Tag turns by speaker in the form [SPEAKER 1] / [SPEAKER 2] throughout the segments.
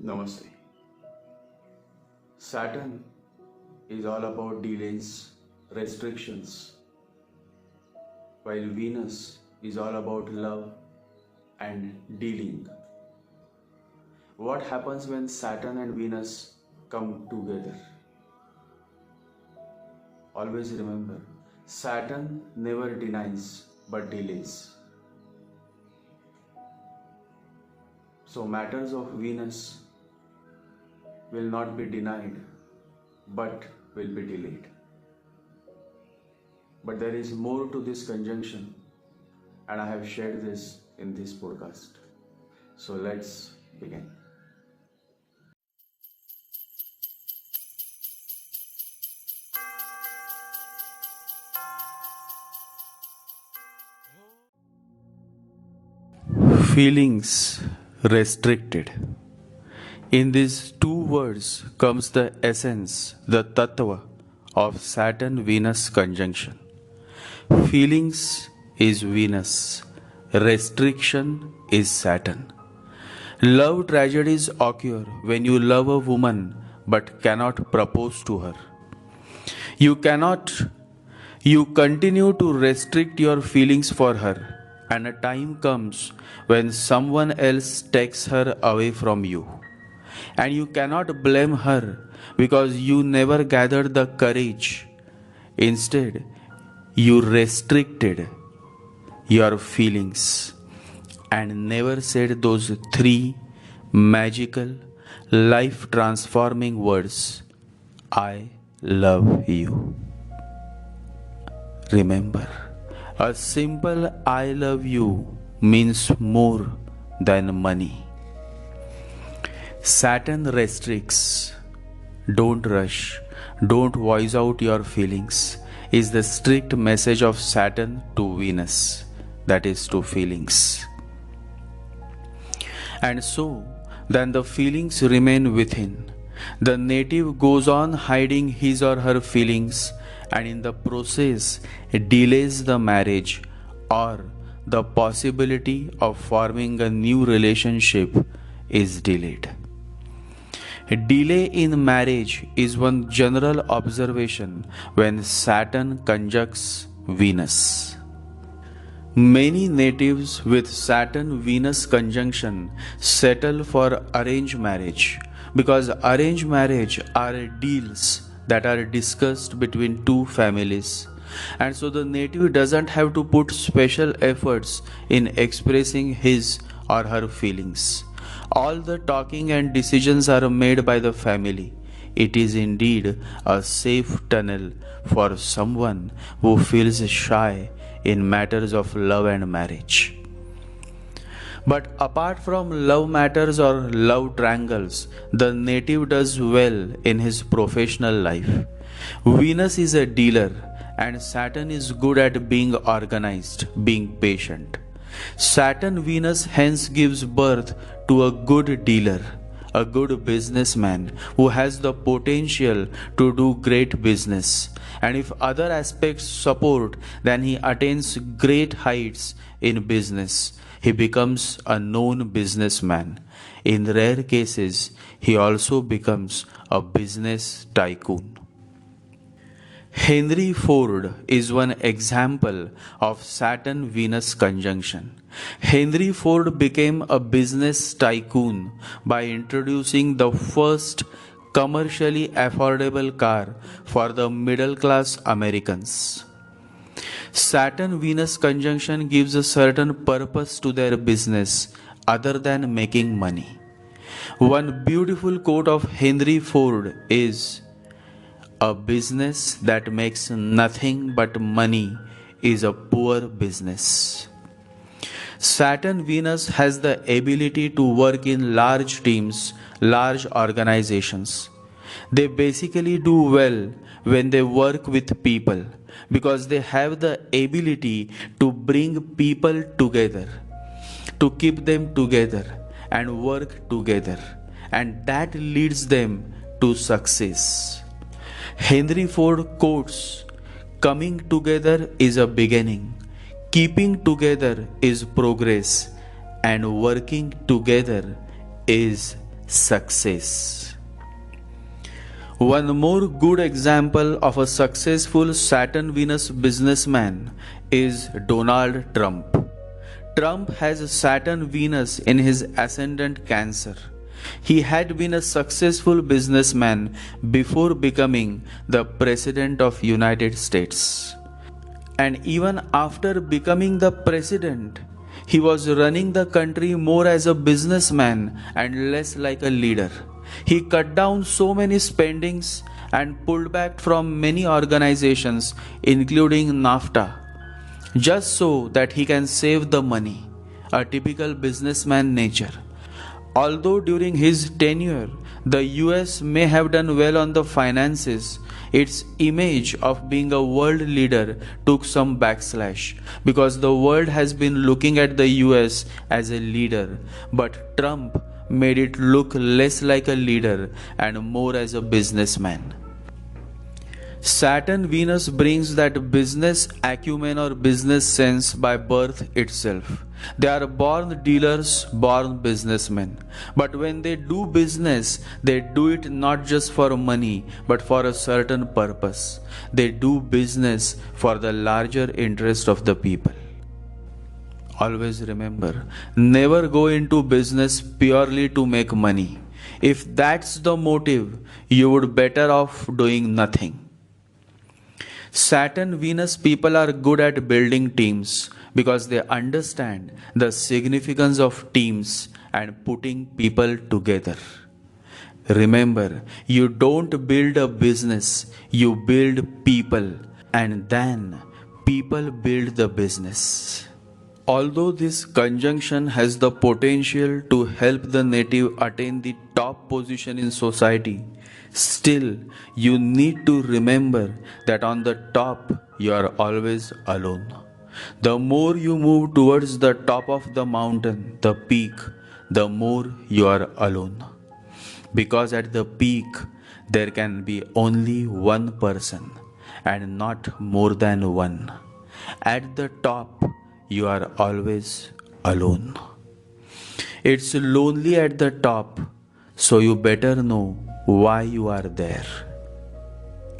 [SPEAKER 1] Namaste. Saturn is all about delays, restrictions, while Venus is all about love and dealing. What happens when Saturn and Venus come together? Always remember, Saturn never denies but delays. So matters of Venus will not be denied but will be delayed. But there is more to this conjunction, and I have shared this in this podcast. So let's begin. Feelings restricted. In these two words comes the essence, the tattva of Saturn-Venus conjunction. Feelings is Venus, restriction is Saturn. Love tragedies occur when you love a woman but cannot propose to her. You continue to restrict your feelings for her, and a time comes when someone else takes her away from you. And you cannot blame her because you never gathered the courage. Instead, you restricted your feelings and never said those three magical, life-transforming words, I love you. Remember, a simple I love you means more than money. Saturn restricts. Don't rush. Don't voice out your feelings is the strict message of Saturn to Venus, that is to feelings. And so, then the feelings remain within. The native goes on hiding his or her feelings, and in the process delays the marriage or the possibility of forming a new relationship is delayed. Delay in marriage is one general observation when Saturn conjuncts Venus. Many natives with Saturn-Venus conjunction settle for arranged marriage because arranged marriage are deals that are discussed between two families, and so the native doesn't have to put special efforts in expressing his or her feelings. All the talking and decisions are made by the family. It is indeed a safe tunnel for someone who feels shy in matters of love and marriage. But apart from love matters or love triangles, the native does well in his professional life. Venus is a dealer and Saturn is good at being organized, being patient. Saturn-Venus hence gives birth to a good dealer, a good businessman who has the potential to do great business. And if other aspects support, then he attains great heights in business. He becomes a known businessman. In rare cases, he also becomes a business tycoon. Henry Ford is one example of Saturn-Venus conjunction. Henry Ford became a business tycoon by introducing the first commercially affordable car for the middle-class Americans. Saturn-Venus conjunction gives a certain purpose to their business other than making money. One beautiful quote of Henry Ford is, "A business that makes nothing but money is a poor business." Saturn-Venus has the ability to work in large teams, large organizations. They basically do well when they work with people because they have the ability to bring people together, to keep them together and work together, and that leads them to success. Henry Ford quotes, "Coming together is a beginning, keeping together is progress, and working together is success. One more good example of a successful Saturn Venus businessman is Donald Trump. Trump has Saturn Venus in his ascendant Cancer. He had been a successful businessman before becoming the President of United States. And even after becoming the President, he was running the country more as a businessman and less like a leader. He cut down so many spendings and pulled back from many organizations, including NAFTA, just so that he can save the money, a typical businessman nature. Although during his tenure, the US may have done well on the finances, its image of being a world leader took some backslash because the world has been looking at the US as a leader, but Trump made it look less like a leader and more as a businessman. Saturn Venus brings that business acumen or business sense by birth itself. They are born dealers, born businessmen. But when they do business, they do it not just for money, but for a certain purpose. They do business for the larger interest of the people. Always remember, never go into business purely to make money. If that's the motive, you would better off doing nothing. Saturn Venus people are good at building teams because they understand the significance of teams and putting people together. Remember, you don't build a business, you build people, and then people build the business. Although this conjunction has the potential to help the native attain the top position in society, still you need to remember that on the top you are always alone. The more you move towards the top of the mountain, the peak, the more you are alone. Because at the peak there can be only one person and not more than one. At the top you are always alone. It's lonely at the top, so you better know why you are there.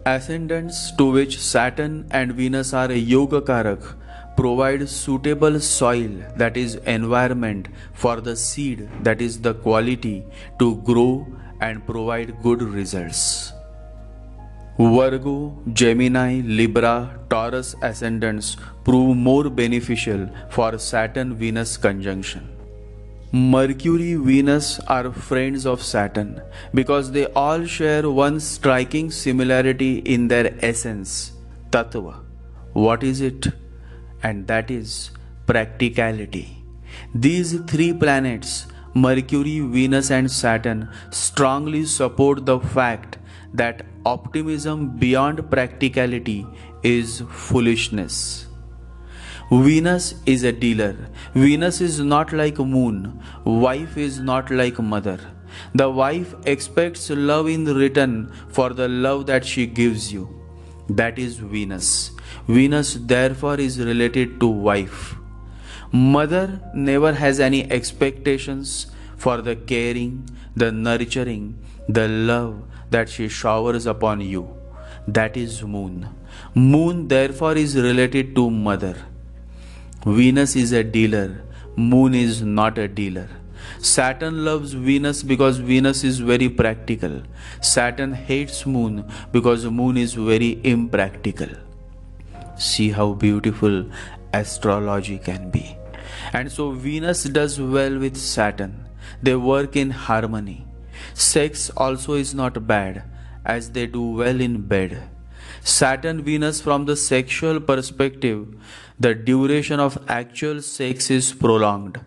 [SPEAKER 1] Ascendants to which Saturn and Venus are a yoga karak provide suitable soil, that is environment, for the seed, that is the quality, to grow and provide good results. Virgo, Gemini, Libra, Taurus ascendants prove more beneficial for Saturn-Venus conjunction. Mercury, Venus are friends of Saturn because they all share one striking similarity in their essence, Tattva. What is it? And that is practicality. These three planets, Mercury, Venus and Saturn, strongly support the fact that optimism beyond practicality is foolishness. Venus is a dealer. Venus is not like moon. Wife is not like mother. The wife expects love in return for the love that she gives you. That is Venus. Venus therefore is related to wife. Mother never has any expectations for the caring, the nurturing, the love that she showers upon you. That is moon. Moon therefore is related to mother. Venus is a dealer. Moon is not a dealer. Saturn loves Venus because Venus is very practical. Saturn hates Moon because Moon is very impractical. See how beautiful astrology can be. And so Venus does well with Saturn. They work in harmony. Sex also is not bad, as they do well in bed. Saturn Venus, from the sexual perspective, the duration of actual sex is prolonged.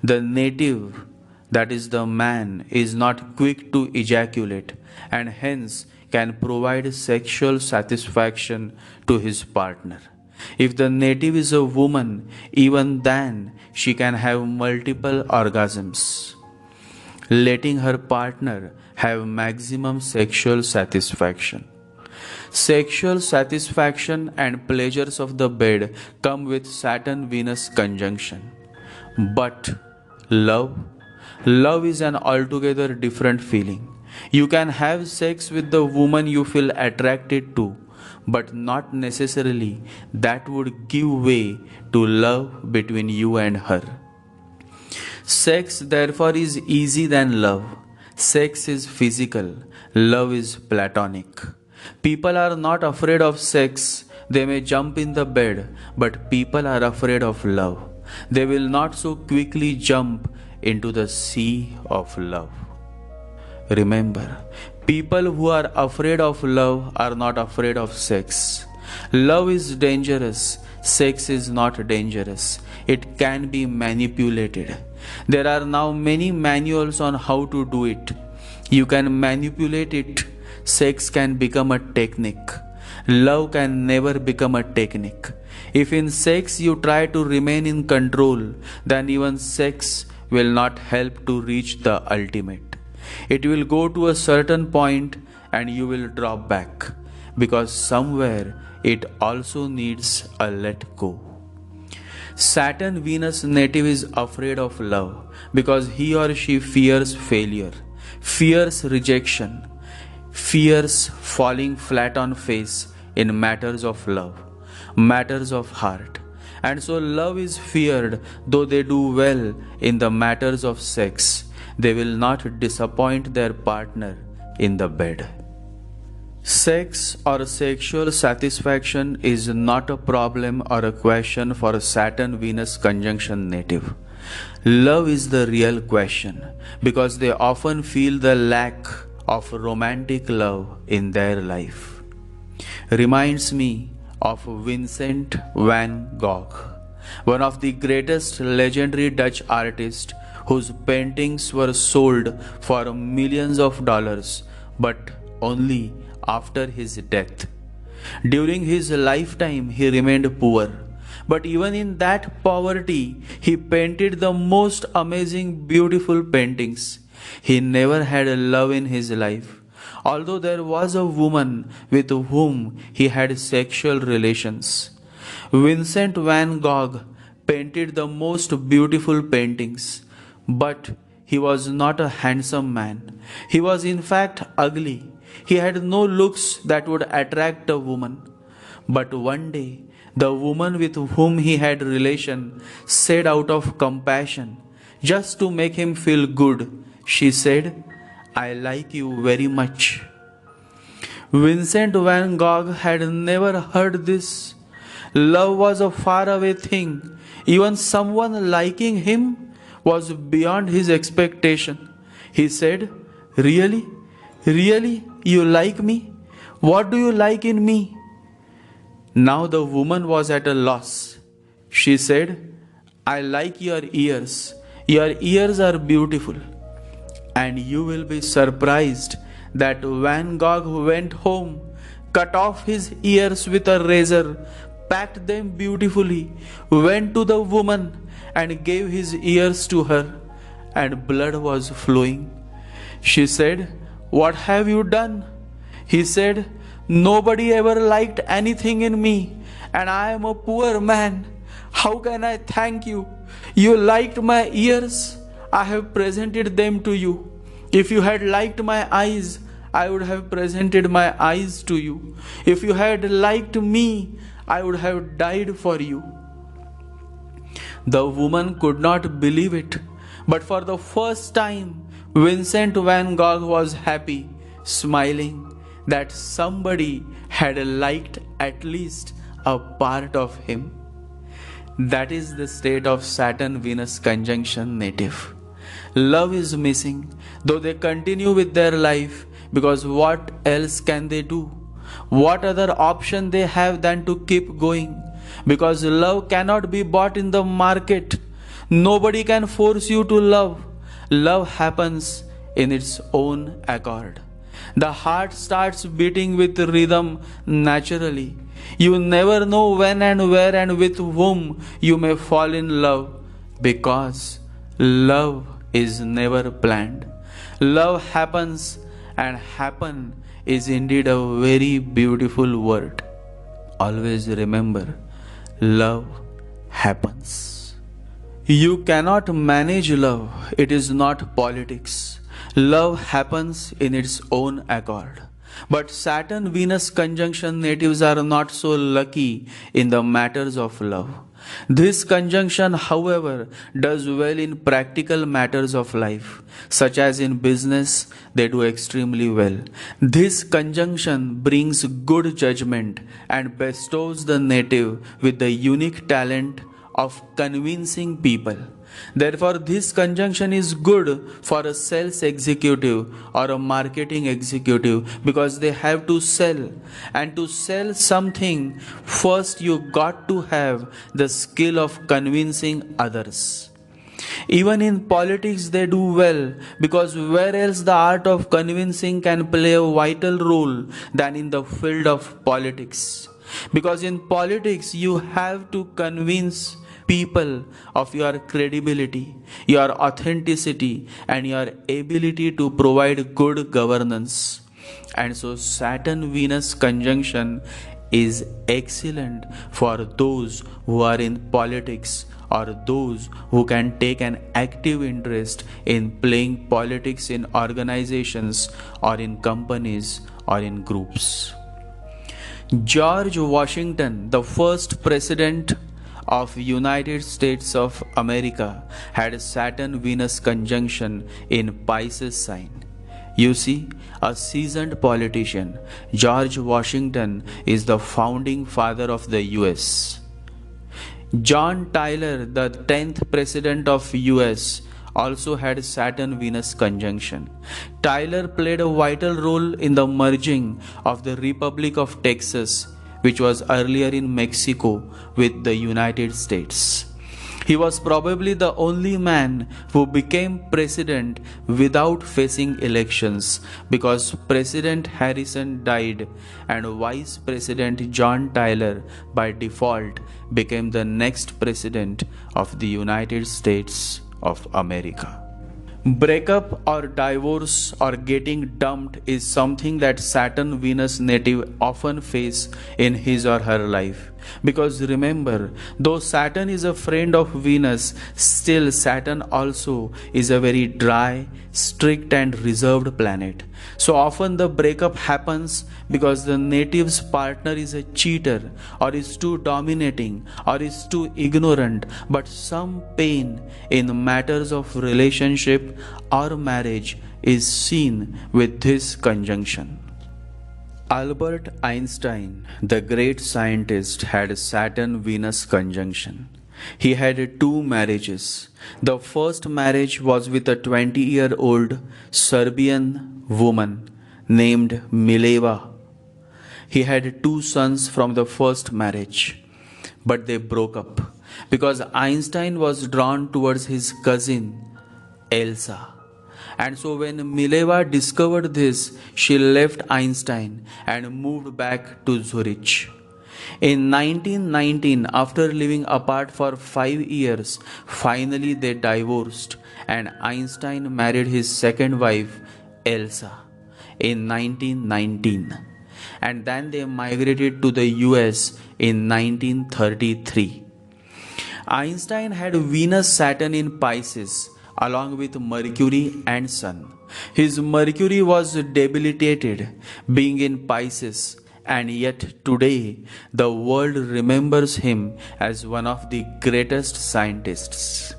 [SPEAKER 1] The native, that is the man, is not quick to ejaculate and hence can provide sexual satisfaction to his partner. If the native is a woman, even then she can have multiple orgasms, letting her partner have maximum sexual satisfaction. Sexual satisfaction and pleasures of the bed come with Saturn-Venus conjunction. But love Love is an altogether different feeling. You can have sex with the woman you feel attracted to, but not necessarily that would give way to love between you and her. Sex, therefore, is easy than love. Sex is physical, love is platonic. People are not afraid of sex. They may jump in the bed, but people are afraid of love. They will not so quickly jump into the sea of love. Remember, people who are afraid of love are not afraid of sex. Love is dangerous. Sex is not dangerous. It can be manipulated. There are now many manuals on how to do it. You can manipulate it. Sex can become a technique. Love can never become a technique. If in sex you try to remain in control, then even sex will not help to reach the ultimate. It will go to a certain point and you will drop back, because somewhere it also needs a let go. Saturn Venus native is afraid of love because he or she fears failure, fears rejection, fears falling flat on face in matters of love, matters of heart. And so love is feared. Though they do well in the matters of sex, they will not disappoint their partner in the bed. Sex or sexual satisfaction is not a problem or a question for a Saturn-Venus conjunction native. Love is the real question, because they often feel the lack of romantic love in their life. Reminds me of Vincent van Gogh, one of the greatest legendary Dutch artists whose paintings were sold for millions of dollars, but only after his death. During his lifetime, he remained poor, but even in that poverty, he painted the most amazing, beautiful paintings. He never had a love in his life, although there was a woman with whom he had sexual relations. Vincent van Gogh painted the most beautiful paintings, but he was not a handsome man. He was in fact ugly. He had no looks that would attract a woman. But one day, the woman with whom he had relation said out of compassion, just to make him feel good, she said, "I like you very much." Vincent van Gogh had never heard this. Love was a faraway thing. Even someone liking him was beyond his expectation. He said, "Really? Really? You like me? What do you like in me?" Now the woman was at a loss. She said, "I like your ears. Your ears are beautiful." And you will be surprised that Van Gogh went home, cut off his ears with a razor, packed them beautifully, went to the woman and gave his ears to her, and blood was flowing. She said, "What have you done?" He said, "Nobody ever liked anything in me, and I am a poor man. How can I thank you? You liked my ears. I have presented them to you. If you had liked my eyes, I would have presented my eyes to you. If you had liked me, I would have died for you." The woman could not believe it, but for the first time, Vincent van Gogh was happy, smiling, that somebody had liked at least a part of him. That is the state of Saturn-Venus conjunction native. Love is missing, though they continue with their life, because what else can they do? What other option they have than to keep going? Because love cannot be bought in the market. Nobody can force you to love. Love happens in its own accord. The heart starts beating with rhythm naturally. You never know when and where and with whom you may fall in love, because love is never planned. Love happens, and happen is indeed a very beautiful word. Always remember, love happens. You cannot manage love, it is not politics. Love happens in its own accord. But Saturn Venus conjunction natives are not so lucky in the matters of love. This conjunction, however, does well in practical matters of life, such as in business, they do extremely well. This conjunction brings good judgment and bestows the native with the unique talent of convincing people. Therefore, this conjunction is good for a sales executive or a marketing executive because they have to sell. And to sell something, first you got to have the skill of convincing others. Even in politics, they do well because where else the art of convincing can play a vital role than in the field of politics. Because in politics, you have to convince people of your credibility, your authenticity, and your ability to provide good governance. And so, Saturn Venus conjunction is excellent for those who are in politics or those who can take an active interest in playing politics in organizations or in companies or in groups. George Washington, the first president of United States of America, had Saturn Venus conjunction in Pisces sign. You see, a seasoned politician, George Washington is the founding father of the US. John Tyler, the 10th president of US, also had Saturn Venus conjunction. Tyler played a vital role in the merging of the Republic of Texas, which was earlier in Mexico, with the United States. He was probably the only man who became president without facing elections because President Harrison died and Vice President John Tyler by default became the next president of the United States of America. Breakup or divorce or getting dumped is something that Saturn Venus native often face in his or her life. Because remember, though Saturn is a friend of Venus, still Saturn also is a very dry, strict and reserved planet. So often the breakup happens because the native's partner is a cheater or is too dominating or is too ignorant, but some pain in matters of relationship or marriage is seen with this conjunction. Albert Einstein, the great scientist, had Saturn-Venus conjunction. He had two marriages. The first marriage was with a 20-year-old Serbian woman named Mileva. He had two sons from the first marriage, but they broke up because Einstein was drawn towards his cousin Elsa. And so when Mileva discovered this, she left Einstein and moved back to Zurich. In 1919, after living apart for 5 years, finally they divorced and Einstein married his second wife, Elsa, in 1919. And then they migrated to the US in 1933. Einstein had Venus-Saturn in Pisces, along with Mercury and Sun. His Mercury was debilitated, being in Pisces, and yet today the world remembers him as one of the greatest scientists.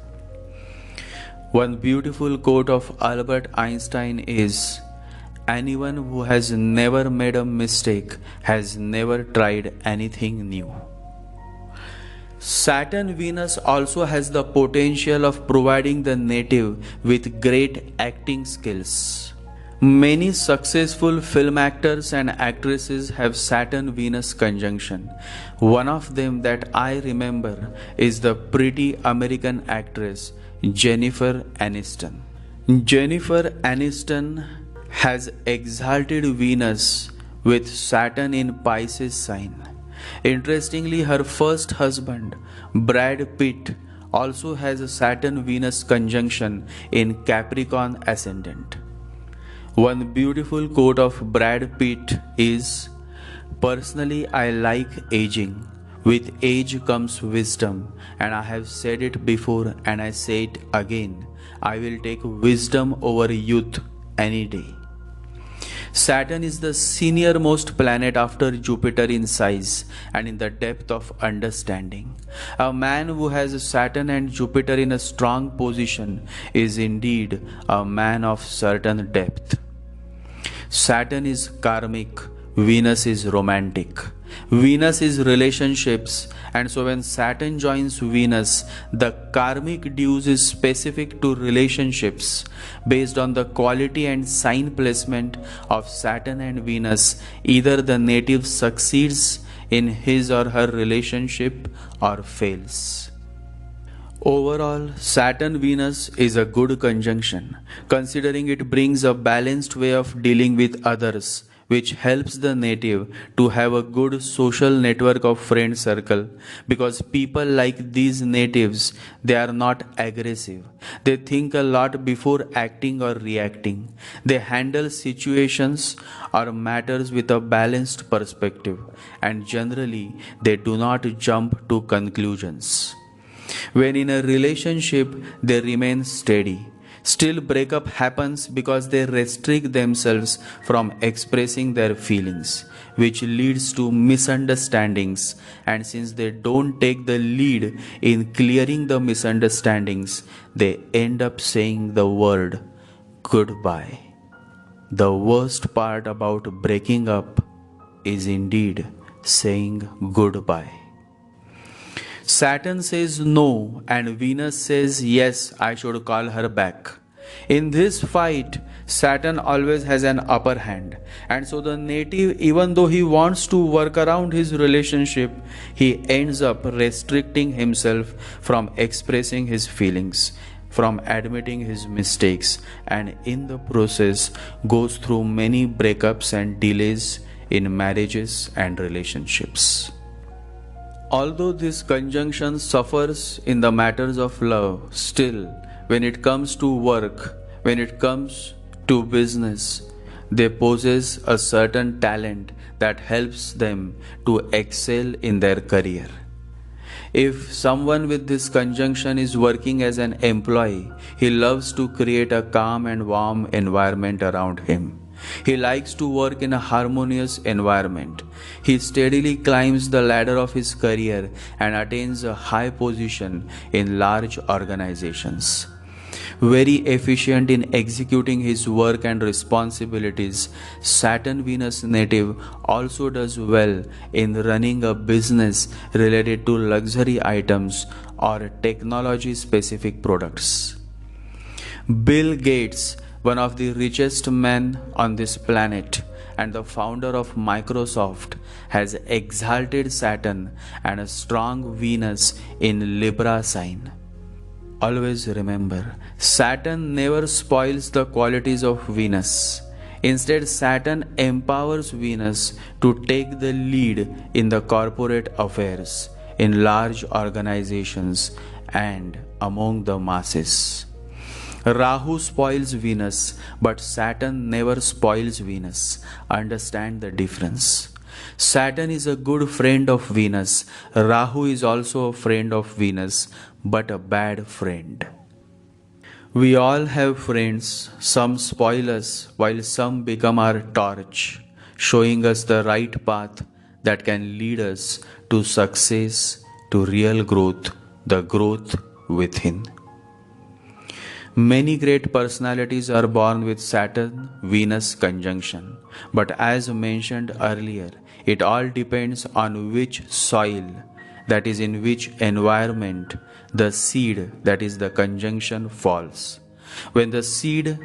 [SPEAKER 1] One beautiful quote of Albert Einstein is, "Anyone who has never made a mistake has never tried anything new." Saturn Venus also has the potential of providing the native with great acting skills. Many successful film actors and actresses have Saturn Venus conjunction. One of them that I remember is the pretty American actress Jennifer Aniston. Jennifer Aniston has exalted Venus with Saturn in Pisces sign. Interestingly, her first husband, Brad Pitt, also has a Saturn-Venus conjunction in Capricorn ascendant. One beautiful quote of Brad Pitt is, "Personally, I like aging, With age comes wisdom, and I have said it before and I say it again. I will take wisdom over youth any day. Saturn is the senior-most planet after Jupiter in size and in the depth of understanding. A man who has Saturn and Jupiter in a strong position is indeed a man of certain depth. Saturn is karmic, Venus is romantic. Venus is relationships, and so when Saturn joins Venus, the karmic dues is specific to relationships based on the quality and sign placement of Saturn and Venus. Either the native succeeds in his or her relationship or fails. Overall, Saturn-Venus is a good conjunction, considering it brings a balanced way of dealing with others, which helps the native to have a good social network of friend circle, because people like these natives, they are not aggressive. They think a lot before acting or reacting. They handle situations or matters with a balanced perspective, and generally they do not jump to conclusions. When in a relationship, they remain steady. Still, breakup happens because they restrict themselves from expressing their feelings, which leads to misunderstandings. And since they don't take the lead in clearing the misunderstandings, they end up saying the word goodbye. The worst part about breaking up is indeed saying goodbye. Saturn says no and Venus says yes, I should call her back. In this fight, Saturn always has an upper hand, and so the native, even though he wants to work around his relationship, he ends up restricting himself from expressing his feelings, from admitting his mistakes, and in the process goes through many breakups and delays in marriages and relationships. Although this conjunction suffers in the matters of love, still, when it comes to work, when it comes to business, they possess a certain talent that helps them to excel in their career. If someone with this conjunction is working as an employee, he loves to create a calm and warm environment around him. He likes to work in a harmonious environment. He steadily climbs the ladder of his career and attains a high position in large organizations. Very efficient in executing his work and responsibilities, Saturn-Venus native also does well in running a business related to luxury items or technology-specific products. Bill Gates, one of the richest men on this planet and the founder of Microsoft, has exalted Saturn and a strong Venus in Libra sign. Always remember, Saturn never spoils the qualities of Venus. Instead, Saturn empowers Venus to take the lead in the corporate affairs, in large organizations, and among the masses. Rahu spoils Venus, but Saturn never spoils Venus. Understand the difference. Saturn is a good friend of Venus. Rahu is also a friend of Venus, but a bad friend. We all have friends. Some spoil us, while some become our torch, showing us the right path that can lead us to success, to real growth, the growth within. Many great personalities are born with Saturn-Venus conjunction, but as mentioned earlier, it all depends on which soil, that is in which environment, the seed, that is the conjunction, falls. When the seed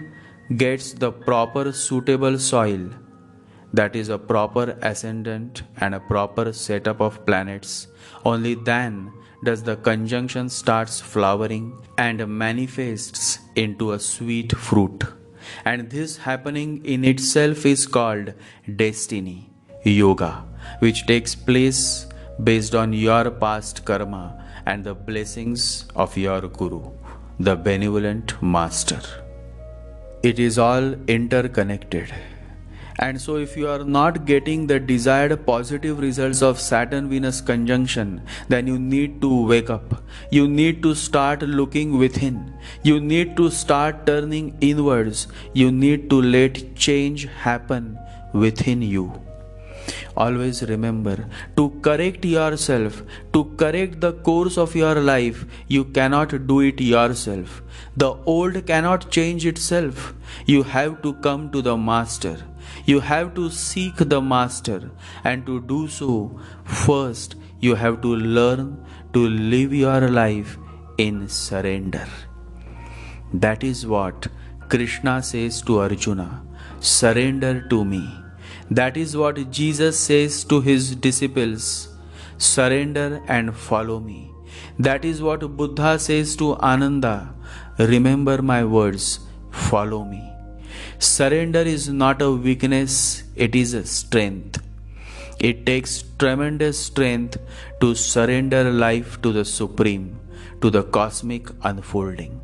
[SPEAKER 1] gets the proper suitable soil, that is a proper ascendant and a proper setup of planets, only then does the conjunction starts flowering and manifests into a sweet fruit. And this happening in itself is called destiny, yoga, which takes place based on your past karma and the blessings of your Guru, the benevolent master. It is all interconnected. And so, if you are not getting the desired positive results of Saturn Venus conjunction, then you need to wake up. You need to start looking within. You need to start turning inwards. You need to let change happen within you. Always remember, to correct yourself, to correct the course of your life, you cannot do it yourself. The old cannot change itself. You have to come to the Master. You have to seek the Master, and to do so, first you have to learn to live your life in surrender. That is what Krishna says to Arjuna, surrender to me. That is what Jesus says to his disciples, surrender and follow me. That is what Buddha says to Ananda, remember my words, follow me. Surrender is not a weakness, it is a strength. It takes tremendous strength to surrender life to the Supreme, to the cosmic unfolding.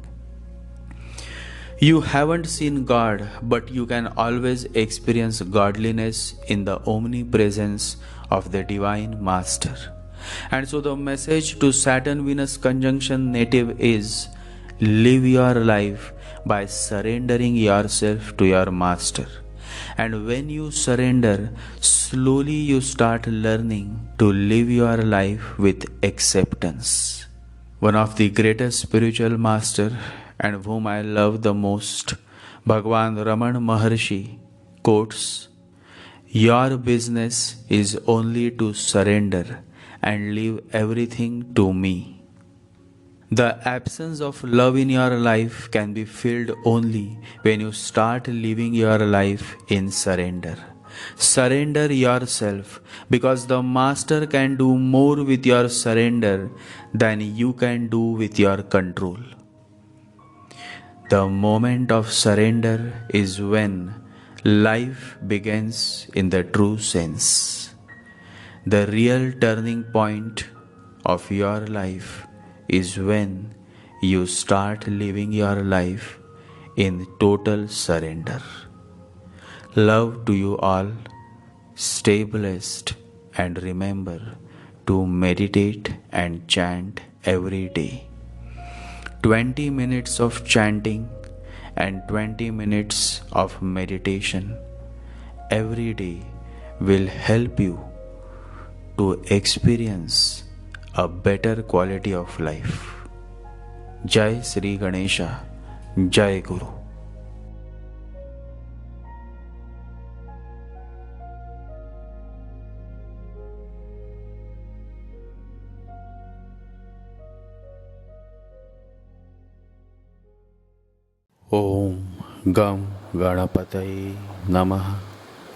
[SPEAKER 1] You haven't seen God, but you can always experience godliness in the omnipresence of the Divine Master. And so the message to Saturn Venus conjunction native is, live your life by surrendering yourself to your Master. And when you surrender, slowly you start learning to live your life with acceptance. One of the greatest spiritual master and whom I love the most, Bhagwan Raman Maharshi, quotes, your business is only to surrender and leave everything to me. The absence of love in your life can be filled only when you start living your life in surrender. Surrender yourself, because the Master can do more with your surrender than you can do with your control. The moment of surrender is when life begins in the true sense. The real turning point of your life is when you start living your life in total surrender. Love to you all. Stay blessed, and remember to meditate and chant every day. 20 minutes of chanting and 20 minutes of meditation every day will help you to experience a better quality of life. Jai Sri Ganesha, Jai Guru. Om Gam Ganapataye Namaha.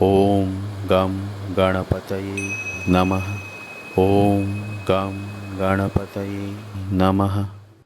[SPEAKER 1] Om Gam Ganapataye Namaha. Om Gam Ganapataye Namaha.